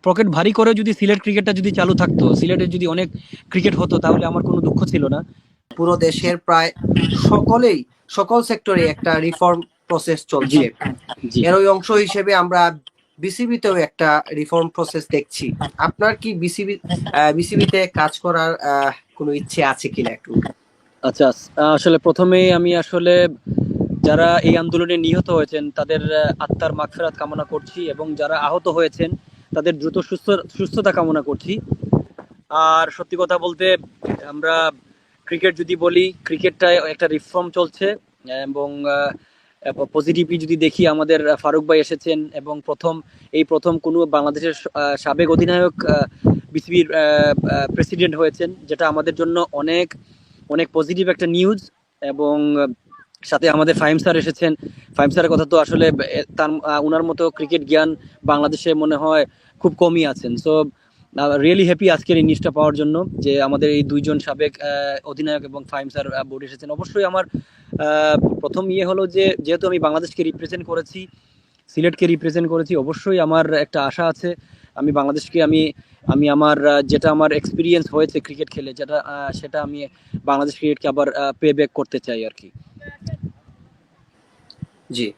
Pocket ভারী করে যদি সিলেট ক্রিকেটটা যদি চালু থাকতো, সিলেটে যদি অনেক ক্রিকেট হতো, তাহলে আমার কোনো দুঃখ ছিল না। পুরো দেশের প্রায় সকল সেক্টরে একটা রিফর্ম প্রসেস জি চলছে। জি। এর ওই অংশ হিসেবে আমরা বিসিবিতেও একটা রিফর্ম প্রসেস দেখছি। আপনার কি বিসিবিতে কাজ করার কোনো ইচ্ছে আছে কিনা একটু? আচ্ছা, আসলে প্রথমেই আমি আসলে যারা এই আন্দোলনে নিহত হয়েছেন তাদের আত্মার মাগফিরাত কামনা করছি, এবং যারা আহত হয়েছেন তাদের দ্রুত সুস্থতা কামনা করছি। আর সত্যি কথা বলতে, আমরা ক্রিকেট যদি বলি, ক্রিকেটটায় একটা রিফর্ম চলছে, এবং পজিটিভলি যদি দেখি, আমাদের ফারুক ভাই এসেছেন এবং প্রথম কোনো বাংলাদেশের সাবেক অধিনায়ক বিসিবির প্রেসিডেন্ট হয়েছেন, যেটা আমাদের জন্য অনেক অনেক পজিটিভ একটা নিউজ। এবং সাথে আমাদের ফাহিম স্যার এসেছেন। ফাহিম স্যারের কথা তো আসলে তার ওনার মতো ক্রিকেট জ্ঞান বাংলাদেশে মনে হয় খুব কমই আছেন। সো রিয়েলি হ্যাপি আজকের এই নিউজটা পাওয়ার জন্য, যে আমাদের এই দুইজন সাবেক অধিনায়ক এবং ফাহিম স্যার বোর্ডে এসেছেন। অবশ্যই আমার প্রথম হলো যে, যেহেতু আমি বাংলাদেশকে রিপ্রেজেন্ট করেছি, সিলেটকে রিপ্রেজেন্ট করেছি, অবশ্যই আমার একটা আশা আছে আমি বাংলাদেশকে আমি আমি আমার যেটা আমার এক্সপিরিয়েন্স হয়েছে ক্রিকেট খেলে, সেটা আমি বাংলাদেশ ক্রিকেটকে আবার পে ব্যাক করতে চাই আর কি। জি,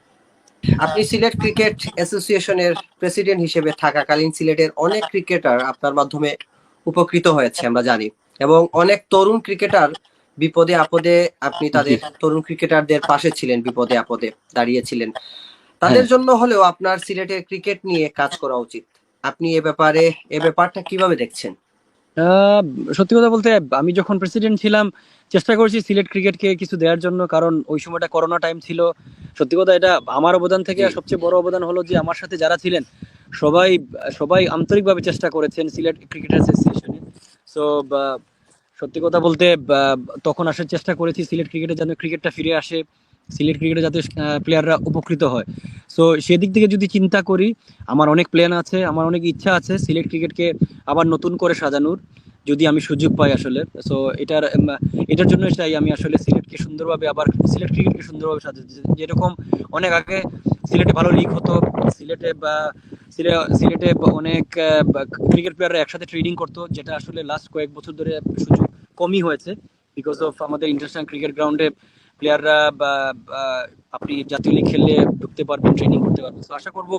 আপনি সিলেট ক্রিকেট অ্যাসোসিয়েশনের প্রেসিডেন্ট হিসেবে থাকাকালীন সিলেটের অনেক ক্রিকেটার আপনার মাধ্যমে উপকৃত হয়েছে আমরা জানি, এবং অনেক তরুণ ক্রিকেটার বিপদে আপদে আপনি তাদের তরুণ ক্রিকেটারদের পাশে ছিলেন, বিপদে আপদে দাঁড়িয়েছিলেন। তাদের জন্য হলেও আপনার সিলেটের ক্রিকেট নিয়ে কাজ করা উচিত। আপনি এ ব্যাপারটা কিভাবে দেখছেন? আহ, সত্যি কথা বলতে, আমি যখন প্রেসিডেন্ট ছিলাম চেষ্টা করেছি সিলেট ক্রিকেটকে কিছু দেওয়ার জন্য, কারণ ওই সময়টা করোনা টাইম ছিল। সত্যি কথা, এটা আমার অবদান থেকে জি, সবচেয়ে বড় অবদান হলো যে আমার সাথে যারা ছিলেন সবাই সবাই আন্তরিকভাবে চেষ্টা করেছেন সিলেট ক্রিকেট অ্যাসোসিয়েশনে। সো সত্যি কথা বলতে, তখন আসার চেষ্টা করেছি সিলেট ক্রিকেটে যেন ক্রিকেটটা ফিরে আসে, সিলেট ক্রিকেটে যাতে প্লেয়াররা উপকৃত হয়। সো সেদিক থেকে যদি চিন্তা করি, আমার অনেক প্ল্যান আছে, আমার অনেক ইচ্ছা আছে সিলেট ক্রিকেটকে আবার নতুন করে সাজানোর, যদি আমি সুযোগ পাই আসলে। সো এটার জন্য চাই আমি আসলে সিলেট ক্রিকেটকে সুন্দরভাবে সাজাতে, যেরকম অনেক আগে সিলেটে ভালো লিগ হতো, সিলেটে বা সিলেটে অনেক ক্রিকেট প্লেয়াররা একসাথে ট্রেনিং করতো, যেটা আসলে লাস্ট কয়েক বছর ধরে সুযোগ কমই হয়েছে, বিকজ অফ আমাদের ইন্টারন্যাশনাল ক্রিকেট গ্রাউন্ডে প্লেয়াররা আপনি জাতীয় লিগ খেললে ঢুকতে পারবেন, ট্রেনিং করতে পারবেন। তো আশা করব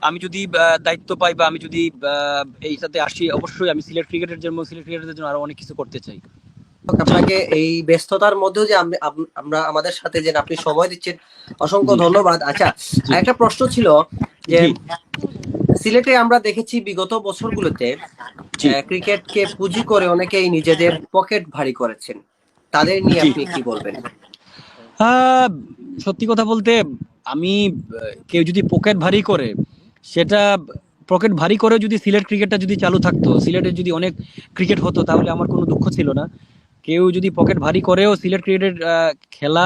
আমি যদি দায়িত্ব পাই, বা আমি যদি এইটাতে আসি, অবশ্যই আমি সিলেট ক্রিকেটের জন্য আরো অনেক কিছু করতে চাই। আপনাকে এই ব্যস্ততার মধ্যেও যে আমরা আমাদের সাথে যে আপনি সময় দিচ্ছেন, অসংখ্য জি ধন্যবাদ। আচ্ছা, জি একটা প্রশ্ন ছিল যে জি সিলেটে আমরা দেখেছি বিগত বছরগুলোতে জি ক্রিকেটকে পুঁজি করে অনেকেই নিজেদের পকেট ভারী করেছেন। তাদের নিয়ে জি। আপনি কি বলবেন? আহ, সত্যি কথা বলতে, আমি কেউ যদি পকেট ভারী করে, সেটা পকেট ভারী করে যদি সিলেট ক্রিকেটটা যদি চালু থাকতো, সিলেটে যদি অনেক ক্রিকেট হতো, তাহলে আমার কোনো দুঃখ ছিল না। কেউ যদি পকেট ভারী করেও সিলেট ক্রিকেটের খেলা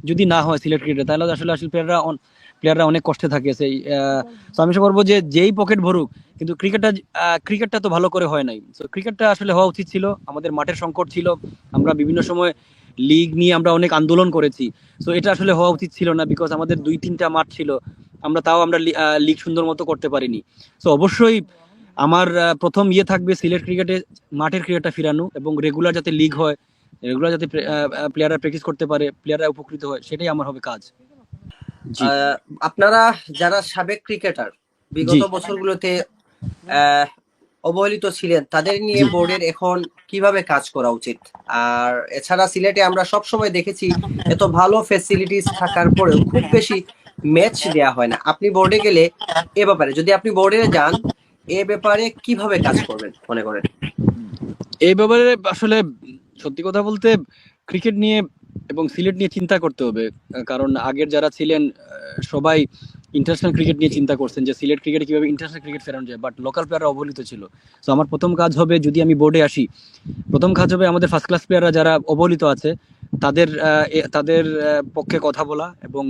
যদি না হয় সিলেট ক্রিকেটে, তাহলে আসলে আসলে প্লেয়াররা অনেক কষ্টে থাকে সেই। তো আমি আশা করবো যে যেই পকেট ভরুক, কিন্তু ক্রিকেটটা তো ভালো করে হয় নাই। তো ক্রিকেটটা আসলে হওয়া উচিত ছিল, আমাদের মাঠের সংকট ছিল, আমরা বিভিন্ন সময় লিগ নিয়ে আমরা অনেক আন্দোলন করেছি। তো এটা আসলে হওয়া উচিত ছিল না, বিকজ আমাদের 2-3টা মাঠ ছিল, আমরা লিগ সুন্দর মতো করতে পারিনি। তো অবশ্যই আমার প্রথম থাকবে সিলেট ক্রিকেটে মাঠের ক্রিকেটটা ফিরানো, এবং রেগুলার যাতে লিগ হয়, রেগুলার যাতে প্লেয়াররা প্র্যাকটিস করতে পারে, প্লেয়াররা উপকৃত হয়, সেটাই আমার হবে কাজ। জি আহ, আপনারা যারা সাবেক ক্রিকেটার জি বিগত বছরগুলোতে আহ, অবহেলিত ছিলেন, তাদের নিয়ে জি। বোর্ডের এখন কিভাবে কাজ করা উচিত? আর এছাড়া সিলেটে আমরা সব সময় দেখেছি এত ভালো ফ্যাসিলিটিস থাকার পরেও খুব বেশি ম্যাচ দেয়া হয় না। আপনি বোর্ডে গেলে এ ব্যাপারে, যদি আপনি বোর্ডে যান, এ ব্যাপারে কিভাবে কাজ করবেন মনে করেন? এই ব্যাপারে আসলে সত্যি কথা বলতে, ক্রিকেট নিয়ে এবং সিলেট নিয়ে চিন্তা করতে হবে। কারণ আগের যারা ছিলেন সবাই ইন্টারন্যাশনাল ক্রিকেট নিয়ে চিন্তা করছেন, যে সিলেট ক্রিকেট কিভাবে ইন্টারন্যাশনাল ক্রিকেট ফেরানো যায়, বাট লোকাল প্লেয়াররা অবহেলিত ছিল। তো আমার প্রথম কাজ হবে, যদি আমি বোর্ডে আসি, প্রথম কাজ হবে আমাদের ফার্স্ট ক্লাস প্লেয়াররা যারা অবহেলিত আছে তাদের পক্ষে কথা বলা, এবং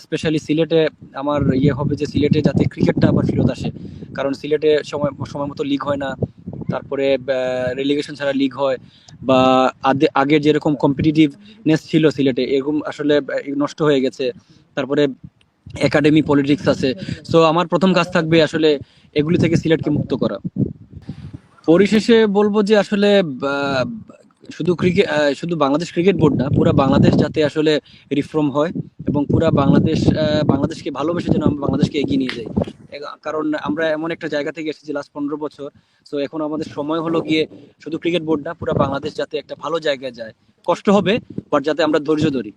স্পেশালি সিলেটে আমার হবে যে সিলেটে যাতে ক্রিকেটটা আবার ফেরত আসে। কারণ সিলেটে সময় সময় মতো লিগ হয় না, তারপরে রেলিগেশন ছাড়া লিগ হয়, বা আগের যেরকম কম্পিটিটিভনেস ছিল সিলেটে, এরকম আসলে নষ্ট হয়ে গেছে। তারপরে একাডেমি, পলিটিক্স আছে। সো আমার প্রথম কাজ থাকবে আসলে এগুলি থেকে সিলেটকে মুক্ত করা। পরিশেষে বলবো যে আসলে আহ, শুধু ক্রিকেট, শুধু বাংলাদেশ ক্রিকেট বোর্ড না, পুরা বাংলাদেশ যাতে আসলে রিফর্ম হয় এবং পুরা বাংলাদেশ বাংলাদেশকে ভালোবেসে যেন আমরা বাংলাদেশকে এগিয়ে নিয়ে যাই। কারণ আমরা এমন একটা জায়গা থেকে এসেছি লাস্ট 15 বছর। তো এখন আমাদের সময় হলো গিয়ে শুধু ক্রিকেট বোর্ড না, পুরা বাংলাদেশ যাতে একটা ভালো জায়গায় যায়। কষ্ট হবে, বাট যাতে আমরা ধৈর্য ধরি।